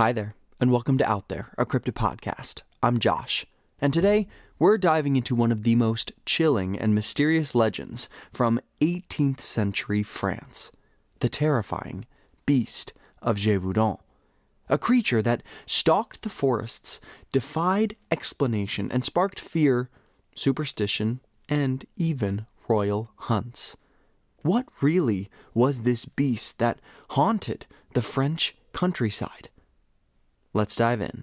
Hi there, and welcome to Out There, a Cryptid podcast. I'm Josh, and today we're diving into one of the most chilling and mysterious legends from 18th century France, the terrifying Beast of Gévaudan, a creature that stalked the forests, defied explanation, and sparked fear, superstition, and even royal hunts. What really was this beast that haunted the French countryside? Let's dive in.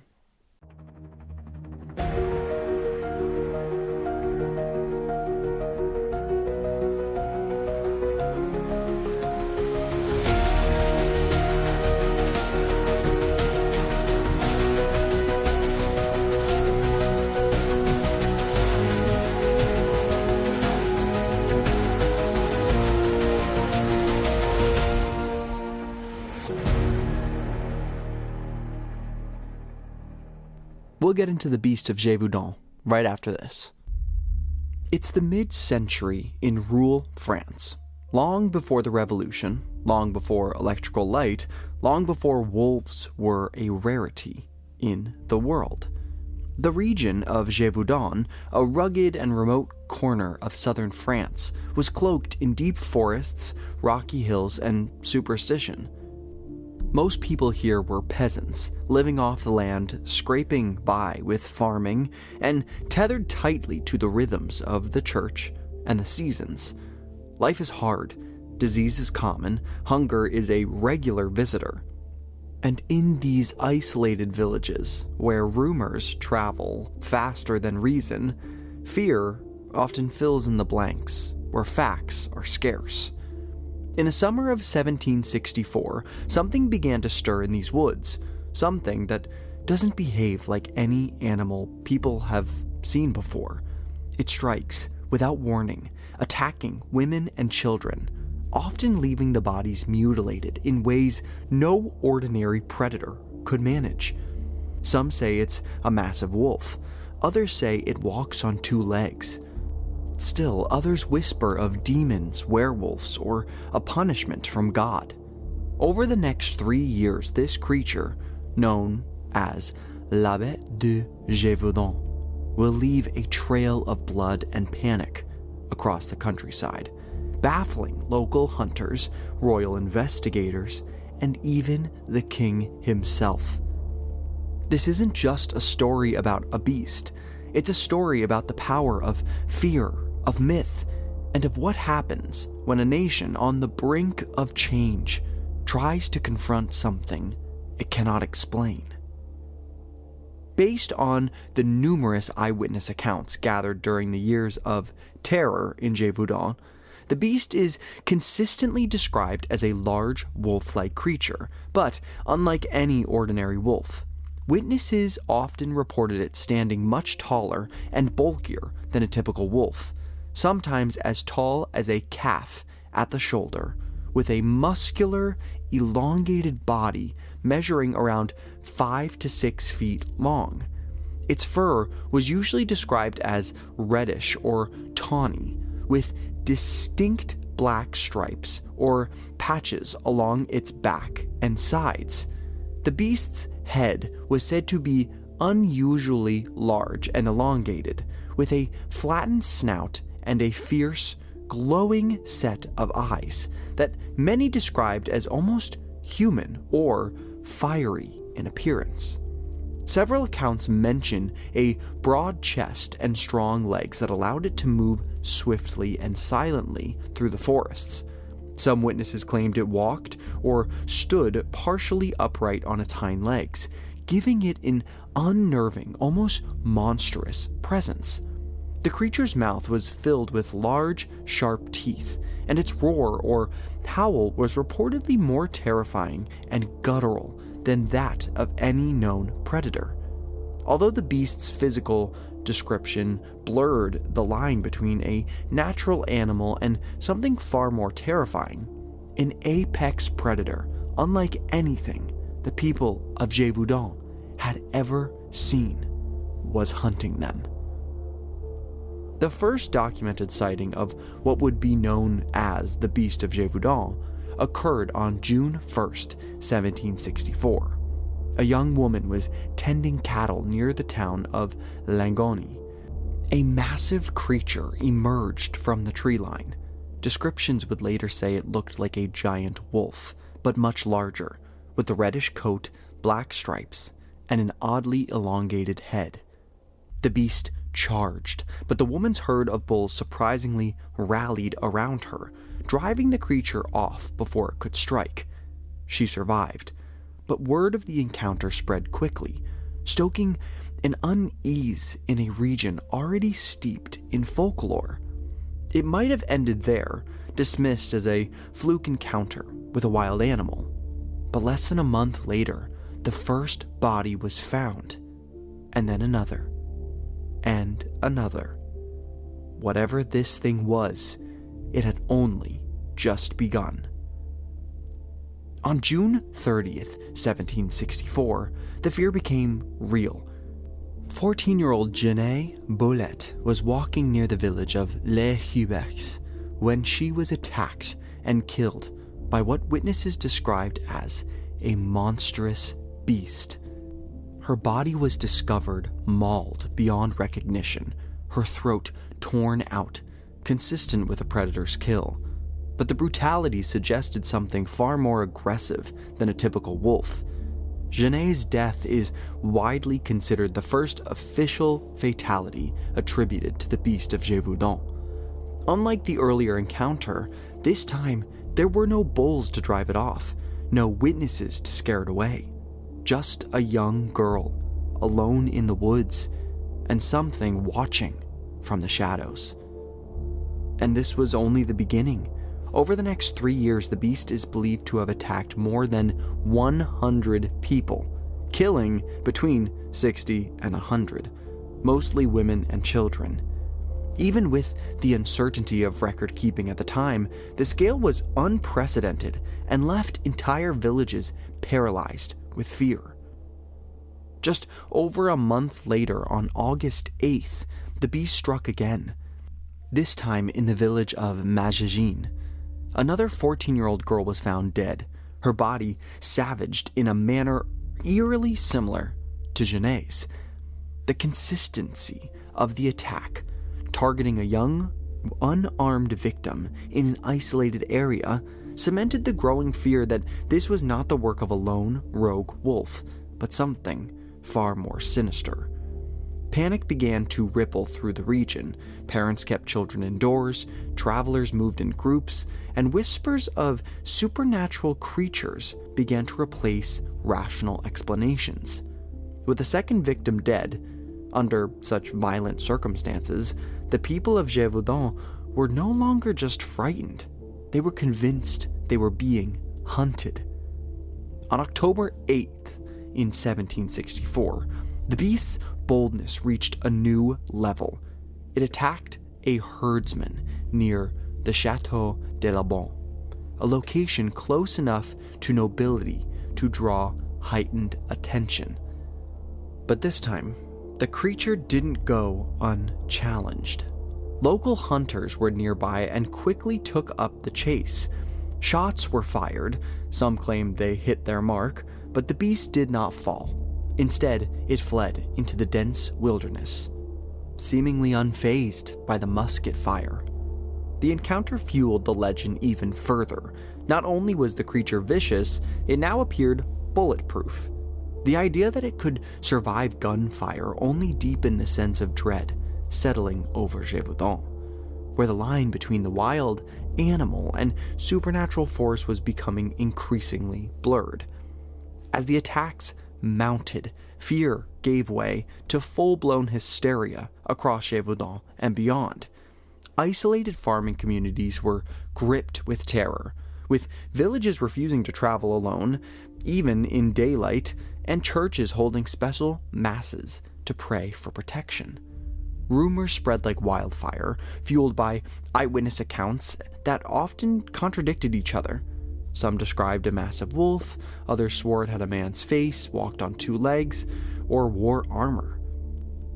We'll get into the Beast of Gévaudan right after this. It's the mid-century in rural France, long before the Revolution, long before electrical light, long before wolves were a rarity in the world. The region of Gévaudan, a rugged and remote corner of southern France, was cloaked in deep forests, rocky hills, and superstition. Most people here were peasants, living off the land, scraping by with farming, and tethered tightly to the rhythms of the church and the seasons. Life is hard, disease is common, hunger is a regular visitor. And in these isolated villages, where rumors travel faster than reason, fear often fills in the blanks, where facts are scarce. In the summer of 1764, something began to stir in these woods, something that doesn't behave like any animal people have seen before. It strikes without warning, attacking women and children, often leaving the bodies mutilated in ways no ordinary predator could manage. Some say it's a massive wolf, others say it walks on two legs. Still, others whisper of demons, werewolves, or a punishment from God. Over the next 3 years, this creature, known as La Bête de Gévaudan, will leave a trail of blood and panic across the countryside, baffling local hunters, royal investigators, and even the king himself. This isn't just a story about a beast, it's a story about the power of fear, of myth, and of what happens when a nation on the brink of change tries to confront something it cannot explain. Based on the numerous eyewitness accounts gathered during the years of terror in Gévaudan, the beast is consistently described as a large wolf-like creature, but unlike any ordinary wolf, witnesses often reported it standing much taller and bulkier than a typical wolf, sometimes as tall as a calf at the shoulder, with a muscular, elongated body measuring around 5 to 6 feet long. Its fur was usually described as reddish or tawny, with distinct black stripes or patches along its back and sides. The beast's head was said to be unusually large and elongated, with a flattened snout and a fierce, glowing set of eyes that many described as almost human or fiery in appearance. Several accounts mention a broad chest and strong legs that allowed it to move swiftly and silently through the forests. Some witnesses claimed it walked or stood partially upright on its hind legs, giving it an unnerving, almost monstrous presence. The creature's mouth was filled with large, sharp teeth, and its roar or howl was reportedly more terrifying and guttural than that of any known predator. Although the beast's physical description blurred the line between a natural animal and something far more terrifying, an apex predator unlike anything the people of Gévaudan had ever seen was hunting them. The first documented sighting of what would be known as the Beast of Gévaudan occurred on June 1st, 1764. A young woman was tending cattle near the town of Langoni. A massive creature emerged from the tree line. Descriptions would later say it looked like a giant wolf, but much larger, with a reddish coat, black stripes, and an oddly elongated head. The beast charged, but the woman's herd of bulls surprisingly rallied around her, driving the creature off before it could strike. She survived, but word of the encounter spread quickly, stoking an unease in a region already steeped in folklore. It might have ended there, dismissed as a fluke encounter with a wild animal, but less than a month later, the first body was found, and then another, and another. Whatever this thing was, it had only just begun. On June 30th, 1764, the fear became real. 14-year-old Jeanne Bolette was walking near the village of Les Huberts when she was attacked and killed by what witnesses described as a monstrous beast. Her body was discovered mauled beyond recognition, her throat torn out, consistent with a predator's kill. But the brutality suggested something far more aggressive than a typical wolf. Jeanne's death is widely considered the first official fatality attributed to the beast of Gévaudan. Unlike the earlier encounter, this time there were no bulls to drive it off, no witnesses to scare it away. Just a young girl, alone in the woods, and something watching from the shadows. And this was only the beginning. Over the next 3 years, the beast is believed to have attacked more than 100 people, killing between 60 and 100, mostly women and children. Even with the uncertainty of record keeping at the time, the scale was unprecedented and left entire villages paralyzed with fear. Just over a month later, on August 8th, the beast struck again, this time in the village of Magégine. Another 14-year-old girl was found dead, her body savaged in a manner eerily similar to Jeanne's. The consistency of the attack, targeting a young, unarmed victim in an isolated area, cemented the growing fear that this was not the work of a lone, rogue wolf, but something far more sinister. Panic began to ripple through the region. Parents kept children indoors, travelers moved in groups, and whispers of supernatural creatures began to replace rational explanations. With the second victim dead, under such violent circumstances, the people of Gévaudan were no longer just frightened. They were convinced they were being hunted. On October 8th, in 1764, the beast's boldness reached a new level. It attacked a herdsman near the Château de la Bonne, a location close enough to nobility to draw heightened attention. But this time, the creature didn't go unchallenged. Local hunters were nearby and quickly took up the chase. Shots were fired, some claimed they hit their mark, but the beast did not fall. Instead, it fled into the dense wilderness, seemingly unfazed by the musket fire. The encounter fueled the legend even further. Not only was the creature vicious, it now appeared bulletproof. The idea that it could survive gunfire only deepened the sense of dread settling over Gévaudan, where the line between the wild animal and supernatural force was becoming increasingly blurred. As the attacks mounted, fear gave way to full-blown hysteria across Gévaudan and beyond. Isolated farming communities were gripped with terror, with villages refusing to travel alone, even in daylight, and churches holding special masses to pray for protection. Rumors spread like wildfire, fueled by eyewitness accounts that often contradicted each other. Some described a massive wolf, others swore it had a man's face, walked on two legs, or wore armor.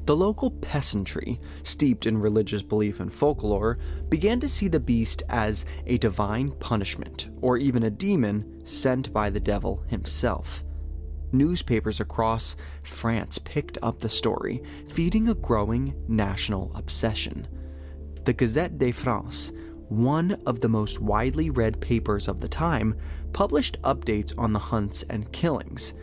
The local peasantry, steeped in religious belief and folklore, began to see the beast as a divine punishment, or even a demon sent by the devil himself. Newspapers across France picked up the story, feeding a growing national obsession. The Gazette de France, one of the most widely read papers of the time, published updates on the hunts and killings.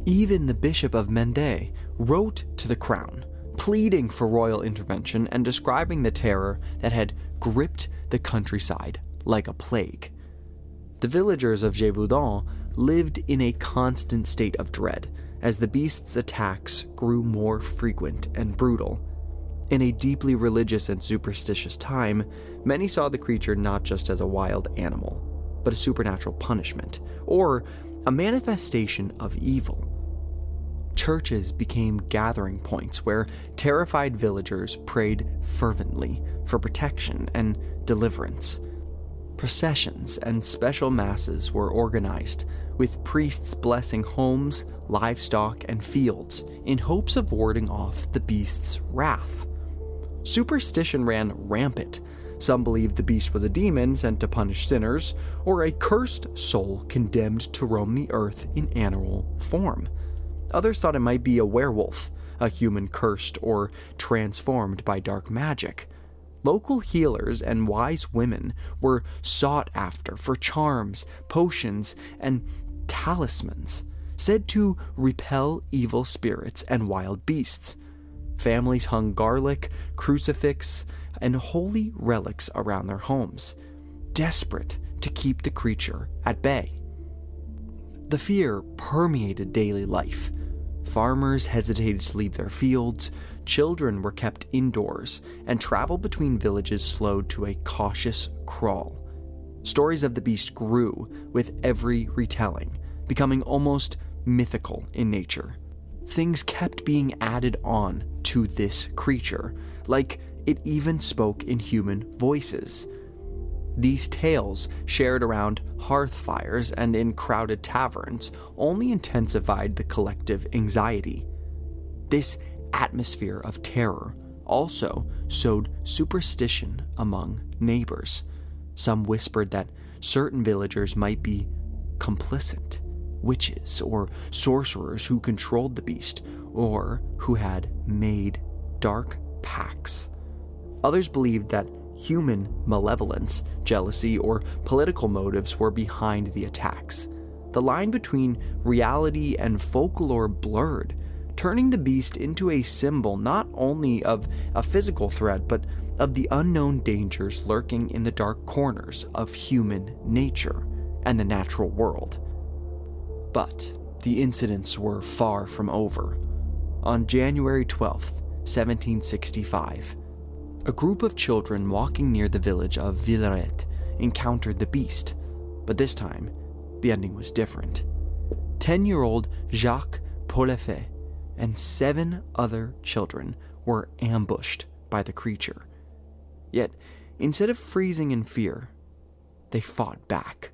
Even the Bishop of Mende wrote to the crown, pleading for royal intervention and describing the terror that had gripped the countryside like a plague. The villagers of Gévaudan lived in a constant state of dread as the beast's attacks grew more frequent and brutal. In a deeply religious and superstitious time, many saw the creature not just as a wild animal, but a supernatural punishment, or a manifestation of evil. Churches became gathering points where terrified villagers prayed fervently for protection and deliverance. Processions and special masses were organized, with priests blessing homes, livestock, and fields in hopes of warding off the beast's wrath. Superstition ran rampant. Some believed the beast was a demon sent to punish sinners, or a cursed soul condemned to roam the earth in animal form. Others thought it might be a werewolf, a human cursed or transformed by dark magic. Local healers and wise women were sought after for charms, potions, and talismans, said to repel evil spirits and wild beasts. Families hung garlic, crucifix, and holy relics around their homes, desperate to keep the creature at bay. The fear permeated daily life. Farmers hesitated to leave their fields, children were kept indoors, and travel between villages slowed to a cautious crawl. Stories of the beast grew with every retelling, becoming almost mythical in nature. Things kept being added on to this creature, like it even spoke in human voices. These tales, shared around hearth fires and in crowded taverns, only intensified the collective anxiety. This atmosphere of terror also sowed superstition among neighbors. Some whispered that certain villagers might be complicit, witches or sorcerers who controlled the beast, or who had made dark pacts. Others believed that human malevolence, jealousy, or political motives were behind the attacks. The line between reality and folklore blurred, turning the beast into a symbol not only of a physical threat, but of the unknown dangers lurking in the dark corners of human nature and the natural world. But the incidents were far from over. On January 12th, 1765, a group of children walking near the village of Villeret encountered the beast, but this time, the ending was different. 10-year-old Jacques Poulefet and 7 other children were ambushed by the creature. Yet, instead of freezing in fear, they fought back.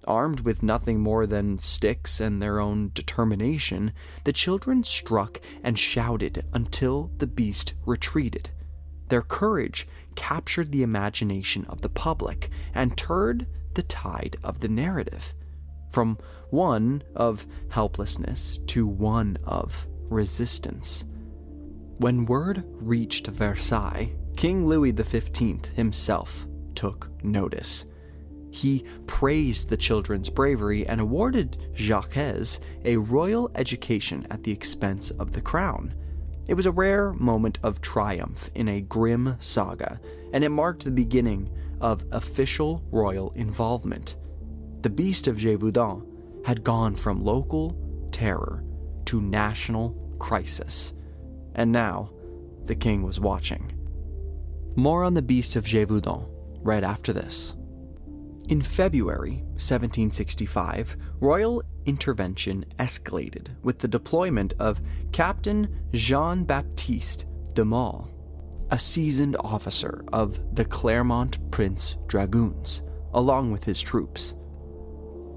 Armed with nothing more than sticks and their own determination, the children struck and shouted until the beast retreated. Their courage captured the imagination of the public and turned the tide of the narrative, from one of helplessness to one of resistance. When word reached Versailles, King Louis XV himself took notice. He praised the children's bravery and awarded Jacques a royal education at the expense of the crown. It was a rare moment of triumph in a grim saga, and it marked the beginning of official royal involvement. The beast of Gévaudan had gone from local terror to national crisis, and now the king was watching. More on the beast of Gévaudan right after this. In February 1765, royal intervention escalated with the deployment of Captain Jean-Baptiste de Maule, a seasoned officer of the Clermont Prince Dragoons, along with his troops.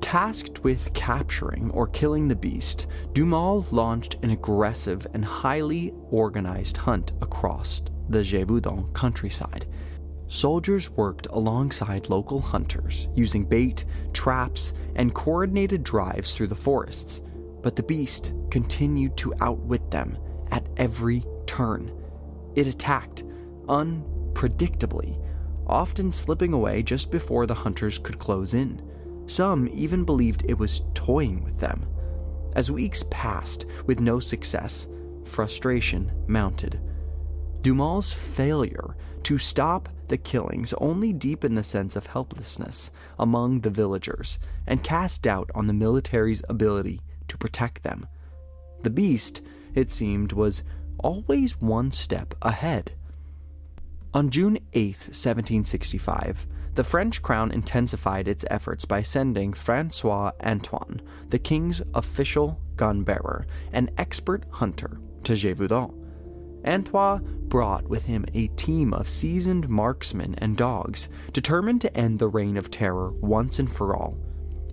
Tasked with capturing or killing the beast, de Maule launched an aggressive and highly organized hunt across the Gévaudan countryside. Soldiers worked alongside local hunters, using bait, traps, and coordinated drives through the forests, But the beast continued to outwit them at every turn. It attacked unpredictably, often slipping away just before the hunters could close in. Some even believed it was toying with them. As weeks passed with no success, frustration mounted. Dumont's failure to stop the killings only deepened the sense of helplessness among the villagers and cast doubt on the military's ability to protect them. The beast, it seemed, was always one step ahead. On June 8, 1765, the French crown intensified its efforts by sending François Antoine, the king's official gun-bearer and expert hunter, to Gévaudan. Antoine brought with him a team of seasoned marksmen and dogs, determined to end the reign of terror once and for all.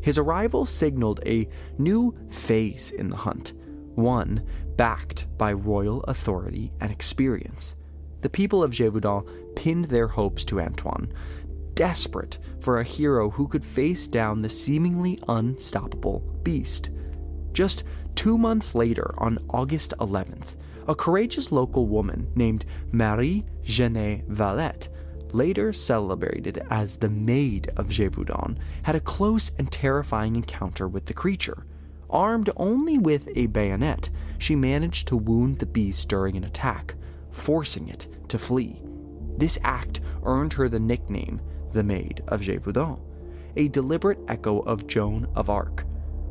His arrival signaled a new phase in the hunt, one backed by royal authority and experience. The people of Gévaudan pinned their hopes to Antoine, desperate for a hero who could face down the seemingly unstoppable beast. Just 2 months later, on August 11th, a courageous local woman named Marie-Jeanne Valette, later celebrated as the Maid of Gévaudan, had a close and terrifying encounter with the creature. Armed only with a bayonet, she managed to wound the beast during an attack, forcing it to flee. This act earned her the nickname the Maid of Gévaudan, a deliberate echo of Joan of Arc.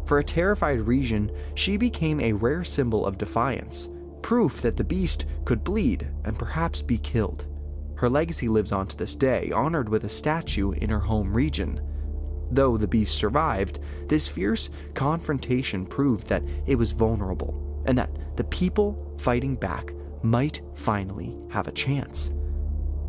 For a terrified region, she became a rare symbol of defiance, proof that the beast could bleed and perhaps be killed. Her legacy lives on to this day, honored with a statue in her home region. Though the beast survived, this fierce confrontation proved that it was vulnerable, and that the people fighting back might finally have a chance.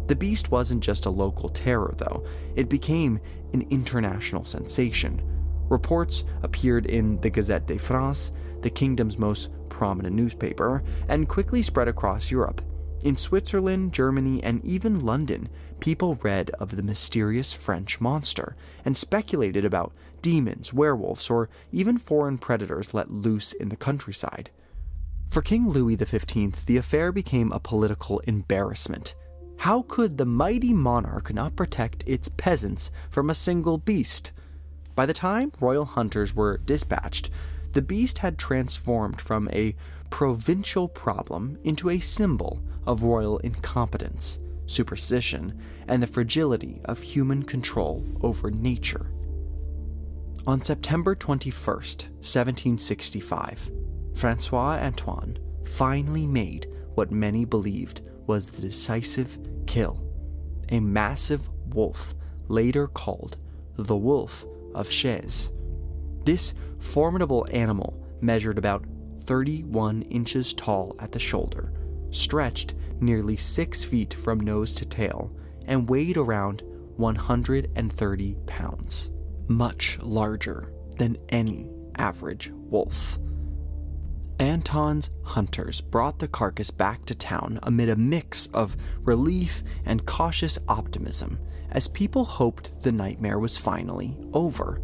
The beast wasn't just a local terror, though. It became an international sensation. Reports appeared in the Gazette de France, the kingdom's most prominent newspaper, and quickly spread across Europe. In Switzerland, Germany, and even London, people read of the mysterious French monster and speculated about demons, werewolves, or even foreign predators let loose in the countryside. For King Louis XV, the affair became a political embarrassment. How could the mighty monarch not protect its peasants from a single beast? By the time royal hunters were dispatched, the beast had transformed from a provincial problem into a symbol of royal incompetence, superstition, and the fragility of human control over nature. On September 21st, 1765, François Antoine finally made what many believed was the decisive kill. A massive wolf, later called the Wolf of Chelles. This formidable animal measured about 31 inches tall at the shoulder, stretched nearly 6 feet from nose to tail, and weighed around 130 pounds, much larger than any average wolf. Antoine's hunters brought the carcass back to town amid a mix of relief and cautious optimism, as people hoped the nightmare was finally over.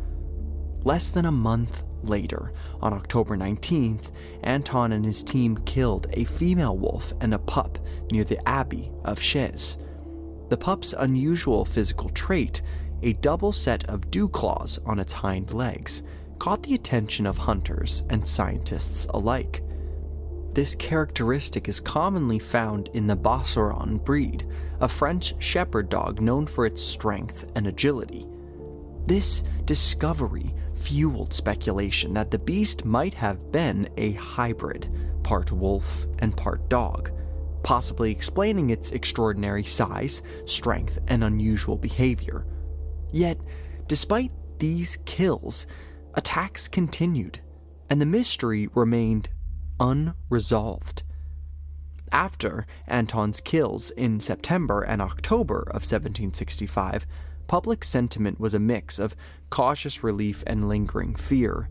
Less than a month later, on October 19th, Antoine and his team killed a female wolf and a pup near the Abbey of Chelles. The pup's unusual physical trait, a double set of dew claws on its hind legs, caught the attention of hunters and scientists alike. This characteristic is commonly found in the Bosseron breed, a French shepherd dog known for its strength and agility. This discovery fueled speculation that the beast might have been a hybrid, part wolf and part dog, possibly explaining its extraordinary size, strength, and unusual behavior. Yet, despite these kills, attacks continued, and the mystery remained unresolved. After Antoine's kills in September and October of 1765, public sentiment was a mix of cautious relief and lingering fear.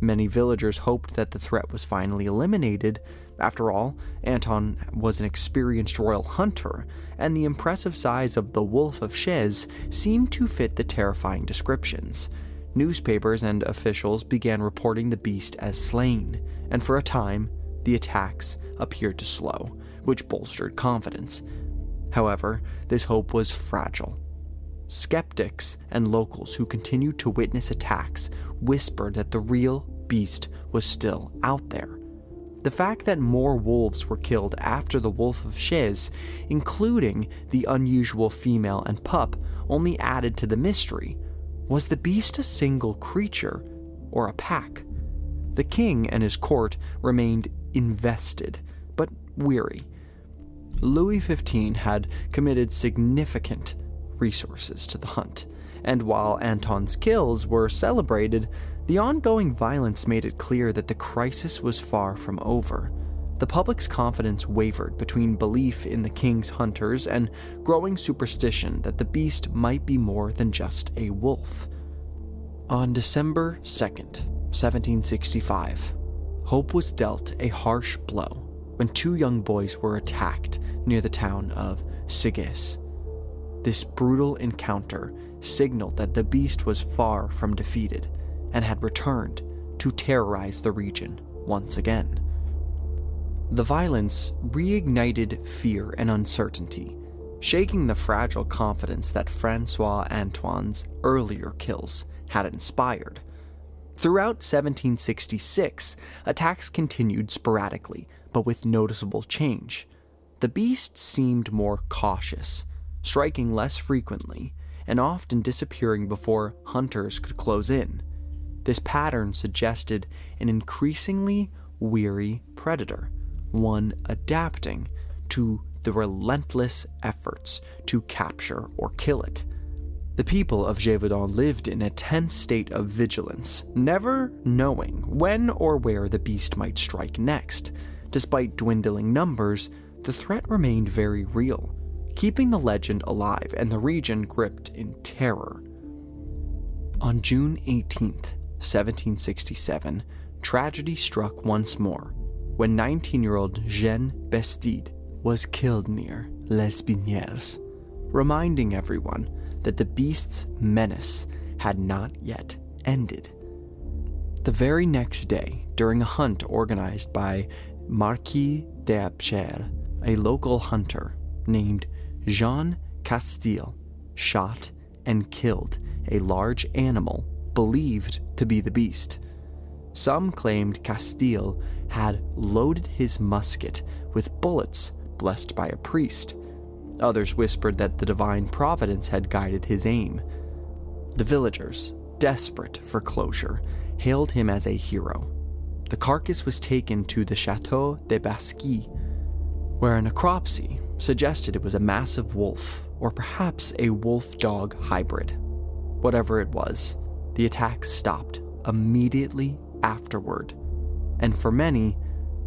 Many villagers hoped that the threat was finally eliminated. After all, Antoine was an experienced royal hunter, and the impressive size of the Wolf of Chelles seemed to fit the terrifying descriptions. Newspapers and officials began reporting the beast as slain, and for a time, the attacks appeared to slow, which bolstered confidence. However, this hope was fragile. Skeptics and locals who continued to witness attacks whispered that the real beast was still out there. The fact that more wolves were killed after the Wolf of Chez, including the unusual female and pup, only added to the mystery. Was the beast a single creature or a pack? The king and his court remained invested, but weary. Louis XV had committed significant resources to the hunt, and while Anton's kills were celebrated, the ongoing violence made it clear that the crisis was far from over. The public's confidence wavered between belief in the king's hunters and growing superstition that the beast might be more than just a wolf. On December 2nd, 1765, hope was dealt a harsh blow when two young boys were attacked near the town of Séguès. This brutal encounter signaled that the beast was far from defeated and had returned to terrorize the region once again. The violence reignited fear and uncertainty, shaking the fragile confidence that Francois Antoine's earlier kills had inspired. Throughout 1766, attacks continued sporadically, but with noticeable change. The beast seemed more cautious, striking less frequently, and often disappearing before hunters could close in. This pattern suggested an increasingly weary predator, one adapting to the relentless efforts to capture or kill it. The people of Gévaudan lived in a tense state of vigilance, never knowing when or where the beast might strike next. Despite dwindling numbers, the threat remained very real, keeping the legend alive and the region gripped in terror. On June 18th, 1767, tragedy struck once more when 19-year-old Jean Bastide was killed near Les Binières, reminding everyone that the beast's menace had not yet ended. The very next day, during a hunt organized by Marquis d'Abcher, a local hunter named Jean Castille shot and killed a large animal believed to be the beast. Some claimed Castille had loaded his musket with bullets blessed by a priest. Others whispered that the divine providence had guided his aim. The villagers, desperate for closure, hailed him as a hero. The carcass was taken to the Château de Basquy, where a necropsy suggested it was a massive wolf, or perhaps a wolf-dog hybrid. Whatever it was, the attacks stopped immediately afterward, and for many,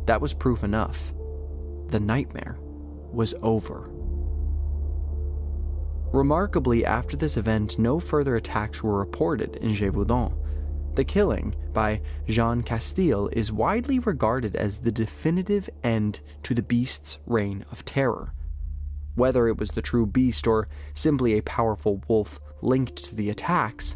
that was proof enough. The nightmare was over. Remarkably, after this event, no further attacks were reported in Gévaudan. The killing by Jean Castille is widely regarded as the definitive end to the beast's reign of terror. Whether it was the true beast or simply a powerful wolf linked to the attacks,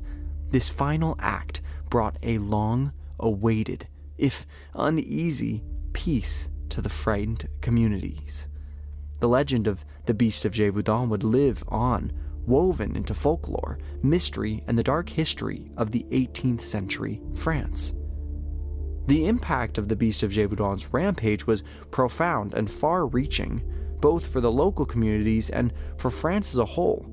this final act brought a long-awaited, if uneasy, peace to the frightened communities. The legend of the Beast of Gévaudan would live on, woven into folklore, mystery, and the dark history of the 18th century France. The impact of the Beast of Gévaudan's rampage was profound and far-reaching, both for the local communities and for France as a whole.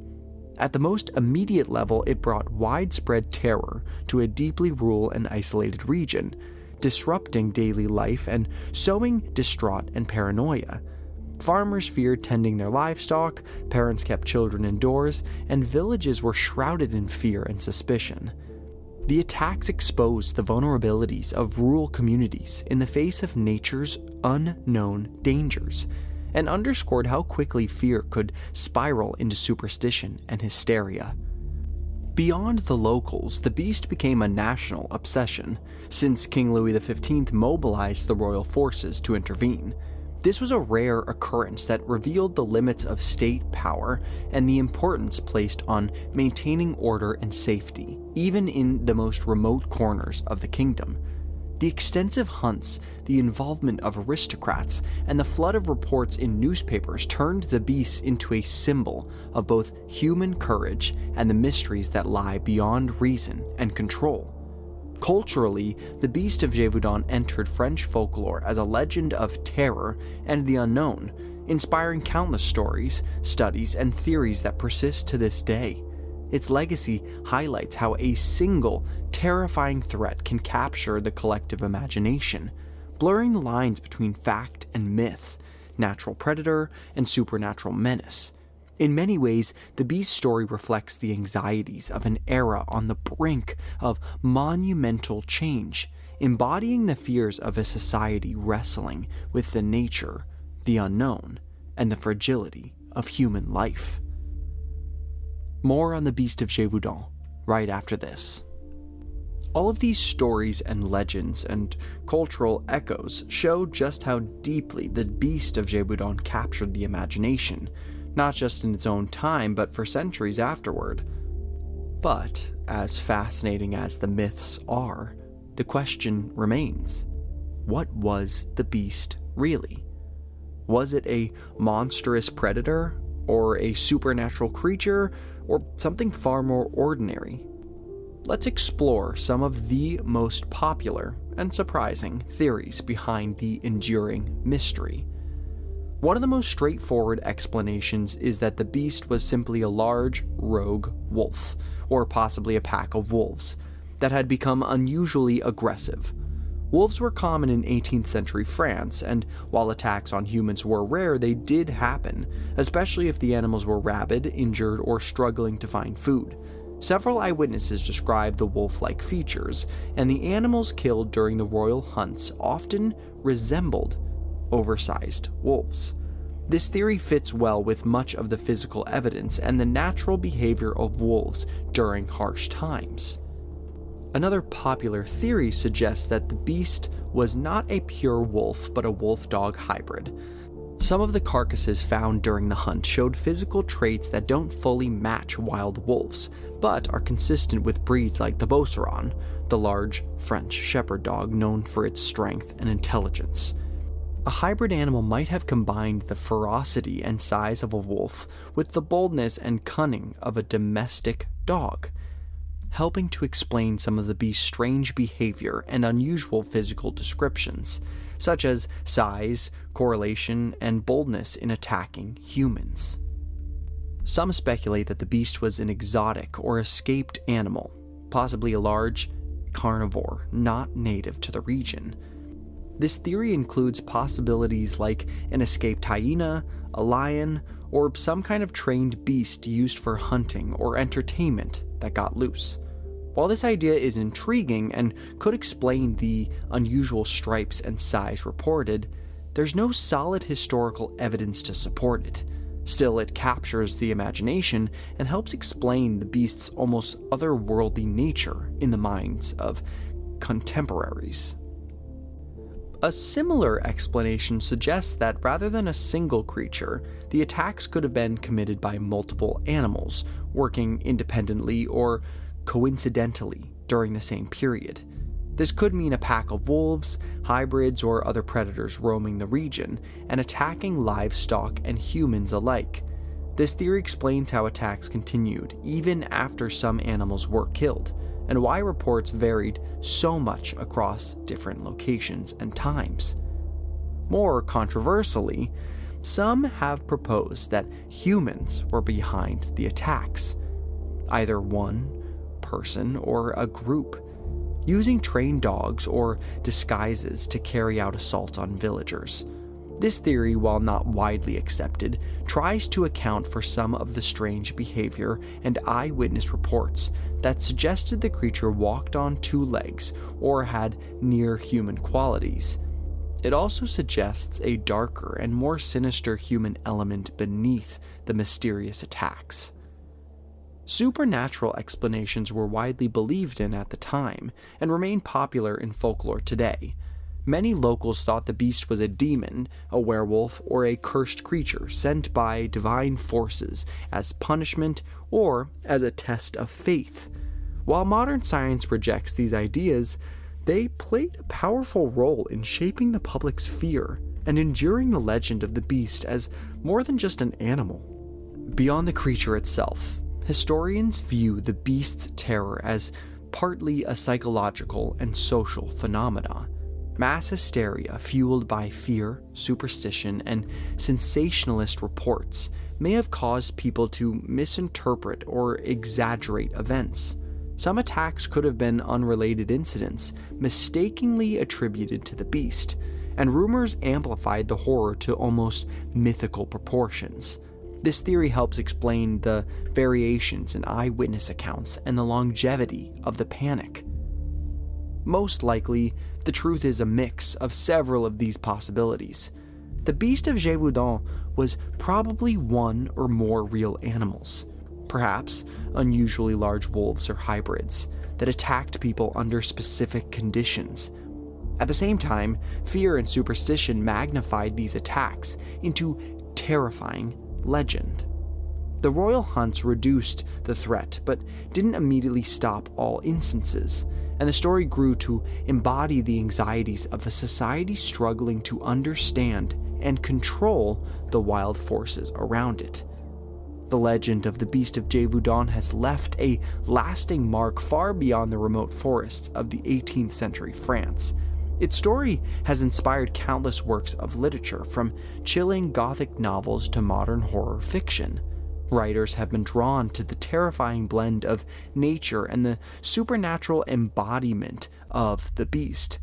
At the most immediate level, it brought widespread terror to a deeply rural and isolated region, disrupting daily life and sowing distraught and paranoia. Farmers feared tending their livestock, parents kept children indoors, and villages were shrouded in fear and suspicion. The attacks exposed the vulnerabilities of rural communities in the face of nature's unknown dangers, and underscored how quickly fear could spiral into superstition and hysteria. Beyond the locals, the beast became a national obsession, since King Louis XV mobilized the royal forces to intervene. This was a rare occurrence that revealed the limits of state power and the importance placed on maintaining order and safety, even in the most remote corners of the kingdom. The extensive hunts, the involvement of aristocrats, and the flood of reports in newspapers turned the beast into a symbol of both human courage and the mysteries that lie beyond reason and control. Culturally, the Beast of Gévaudan entered French folklore as a legend of terror and the unknown, inspiring countless stories, studies, and theories that persist to this day. Its legacy highlights how a single, terrifying threat can capture the collective imagination, blurring the lines between fact and myth, natural predator and supernatural menace. In many ways, the beast story reflects the anxieties of an era on the brink of monumental change, embodying the fears of a society wrestling with the nature, the unknown, and the fragility of human life. More on the Beast of Gévaudan right after this. All of these stories and legends and cultural echoes show just how deeply the Beast of Gévaudan captured the imagination, not just in its own time, but for centuries afterward. But, as fascinating as the myths are, the question remains: what was the beast really? Was it a monstrous predator, or a supernatural creature, or something far more ordinary? Let's explore some of the most popular and surprising theories behind the enduring mystery. One of the most straightforward explanations is that the beast was simply a large, rogue wolf, or possibly a pack of wolves, that had become unusually aggressive. Wolves were common in 18th century France, and while attacks on humans were rare, they did happen, especially if the animals were rabid, injured, or struggling to find food. Several eyewitnesses describe the wolf-like features, and the animals killed during the royal hunts often resembled oversized wolves. This theory fits well with much of the physical evidence and the natural behavior of wolves during harsh times. Another popular theory suggests that the beast was not a pure wolf but a wolf-dog hybrid. Some of the carcasses found during the hunt showed physical traits that don't fully match wild wolves, but are consistent with breeds like the Beauceron, the large French shepherd dog known for its strength and intelligence. A hybrid animal might have combined the ferocity and size of a wolf with the boldness and cunning of a domestic dog, helping to explain some of the beast's strange behavior and unusual physical descriptions, such as size, correlation, and boldness in attacking humans. Some speculate that the beast was an exotic or escaped animal, possibly a large carnivore not native to the region. This theory includes possibilities like an escaped hyena, a lion, or some kind of trained beast used for hunting or entertainment that got loose. While this idea is intriguing and could explain the unusual stripes and size reported, there's no solid historical evidence to support it. Still, it captures the imagination and helps explain the beast's almost otherworldly nature in the minds of contemporaries. A similar explanation suggests that rather than a single creature, the attacks could have been committed by multiple animals, working independently or coincidentally during the same period. This could mean a pack of wolves, hybrids, or other predators roaming the region and attacking livestock and humans alike. This theory explains how attacks continued even after some animals were killed, and why reports varied so much across different locations and times. More controversially, some have proposed that humans were behind the attacks, either one person or a group, using trained dogs or disguises to carry out assaults on villagers. This theory, while not widely accepted, tries to account for some of the strange behavior and eyewitness reports that suggested the creature walked on two legs or had near-human qualities. It also suggests a darker and more sinister human element beneath the mysterious attacks. Supernatural explanations were widely believed in at the time and remain popular in folklore today. Many locals thought the beast was a demon, a werewolf, or a cursed creature sent by divine forces as punishment or as a test of faith. While modern science rejects these ideas, they played a powerful role in shaping the public's fear and enduring the legend of the beast as more than just an animal. Beyond the creature itself, historians view the beast's terror as partly a psychological and social phenomena. Mass hysteria fueled by fear, superstition, and sensationalist reports may have caused people to misinterpret or exaggerate events. Some attacks could have been unrelated incidents, mistakenly attributed to the beast, and rumors amplified the horror to almost mythical proportions. This theory helps explain the variations in eyewitness accounts and the longevity of the panic. Most likely, the truth is a mix of several of these possibilities. The beast of Gévaudan was probably one or more real animals, perhaps unusually large wolves or hybrids, that attacked people under specific conditions. At the same time, fear and superstition magnified these attacks into terrifying legend. The royal hunts reduced the threat, but didn't immediately stop all instances, and the story grew to embody the anxieties of a society struggling to understand and control the wild forces around it. The legend of the Beast of Gévaudan has left a lasting mark far beyond the remote forests of the 18th century France. Its story has inspired countless works of literature, from chilling Gothic novels to modern horror fiction. Writers have been drawn to the terrifying blend of nature and the supernatural embodiment of the beast,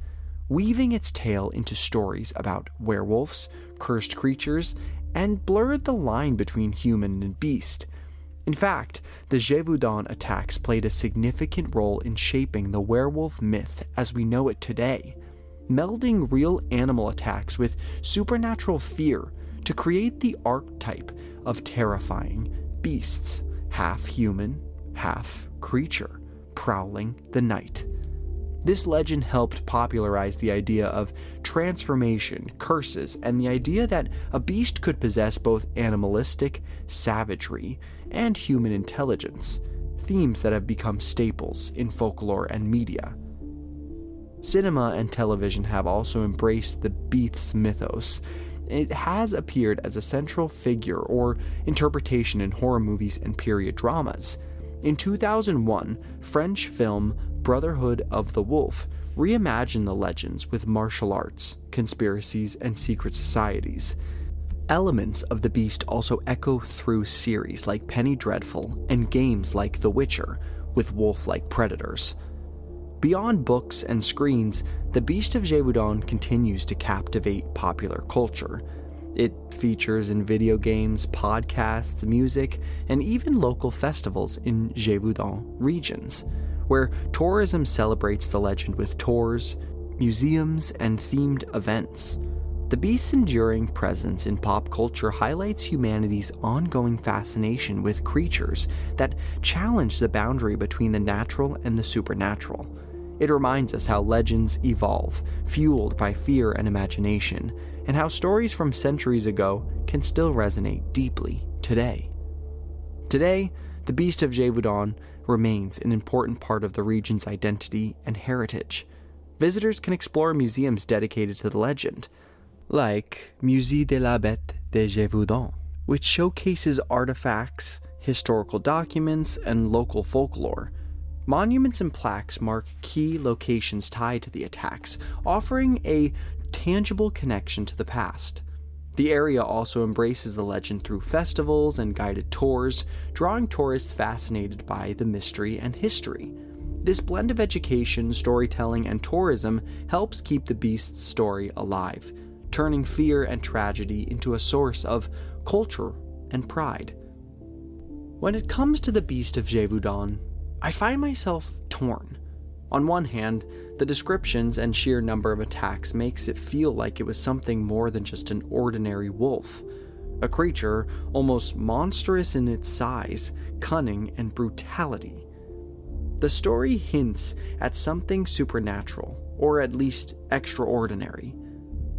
weaving its tale into stories about werewolves, cursed creatures, and blurred the line between human and beast. In fact, the Gévaudan attacks played a significant role in shaping the werewolf myth as we know it today, melding real animal attacks with supernatural fear to create the archetype of terrifying beasts, half human, half creature, prowling the night. This legend helped popularize the idea of transformation, curses, and the idea that a beast could possess both animalistic savagery and human intelligence, themes that have become staples in folklore and media. Cinema and television have also embraced the beast's mythos. It has appeared as a central figure or interpretation in horror movies and period dramas. In 2001, French film Brotherhood of the Wolf reimagined the legends with martial arts, conspiracies, and secret societies. Elements of the beast also echo through series like Penny Dreadful and games like The Witcher, with wolf-like predators. Beyond books and screens, the Beast of Gévaudan continues to captivate popular culture. It features in video games, podcasts, music, and even local festivals in Gévaudan regions, where tourism celebrates the legend with tours, museums, and themed events. The beast's enduring presence in pop culture highlights humanity's ongoing fascination with creatures that challenge the boundary between the natural and the supernatural. It reminds us how legends evolve, fueled by fear and imagination, and how stories from centuries ago can still resonate deeply today. Today, the Beast of Gévaudan remains an important part of the region's identity and heritage. Visitors can explore museums dedicated to the legend, like Musée de la Bête de Gévaudan, which showcases artifacts, historical documents, and local folklore. Monuments and plaques mark key locations tied to the attacks, offering a tangible connection to the past. The area also embraces the legend through festivals and guided tours, drawing tourists fascinated by the mystery and history. This blend of education, storytelling, and tourism helps keep the beast's story alive, turning fear and tragedy into a source of culture and pride. When it comes to the Beast of Gévaudan, I find myself torn. On one hand, the descriptions and sheer number of attacks makes it feel like it was something more than just an ordinary wolf, a creature almost monstrous in its size, cunning, and brutality. The story hints at something supernatural, or at least extraordinary.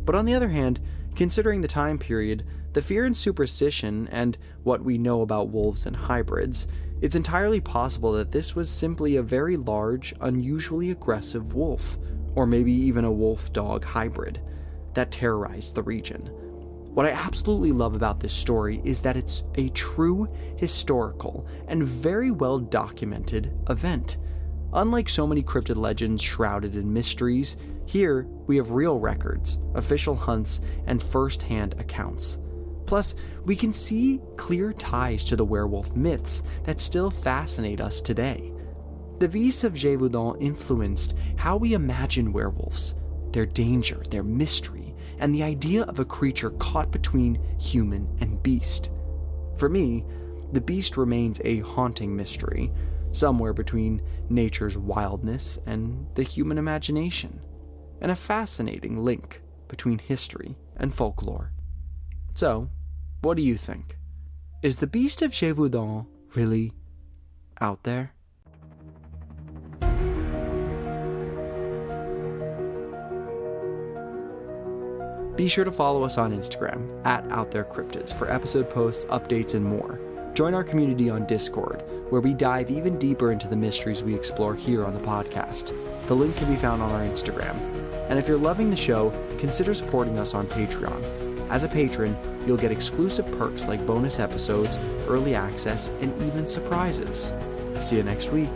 But on the other hand, considering the time period, the fear and superstition, and what we know about wolves and hybrids, it's entirely possible that this was simply a very large, unusually aggressive wolf, or maybe even a wolf-dog hybrid, that terrorized the region. What I absolutely love about this story is that it's a true, historical, and very well documented event. Unlike so many cryptid legends shrouded in mysteries, here we have real records, official hunts, and first-hand accounts. Plus, we can see clear ties to the werewolf myths that still fascinate us today. The Beasts of Gévaudan influenced how we imagine werewolves, their danger, their mystery, and the idea of a creature caught between human and beast. For me, the beast remains a haunting mystery, somewhere between nature's wildness and the human imagination, and a fascinating link between history and folklore. So, what do you think? Is the Beast of Gévaudan really out there? Be sure to follow us on Instagram @OutThereCryptids for episode posts, updates, and more. Join our community on Discord, where we dive even deeper into the mysteries we explore here on the podcast. The link can be found on our Instagram. And if you're loving the show, consider supporting us on Patreon. As a patron, you'll get exclusive perks like bonus episodes, early access, and even surprises. See you next week.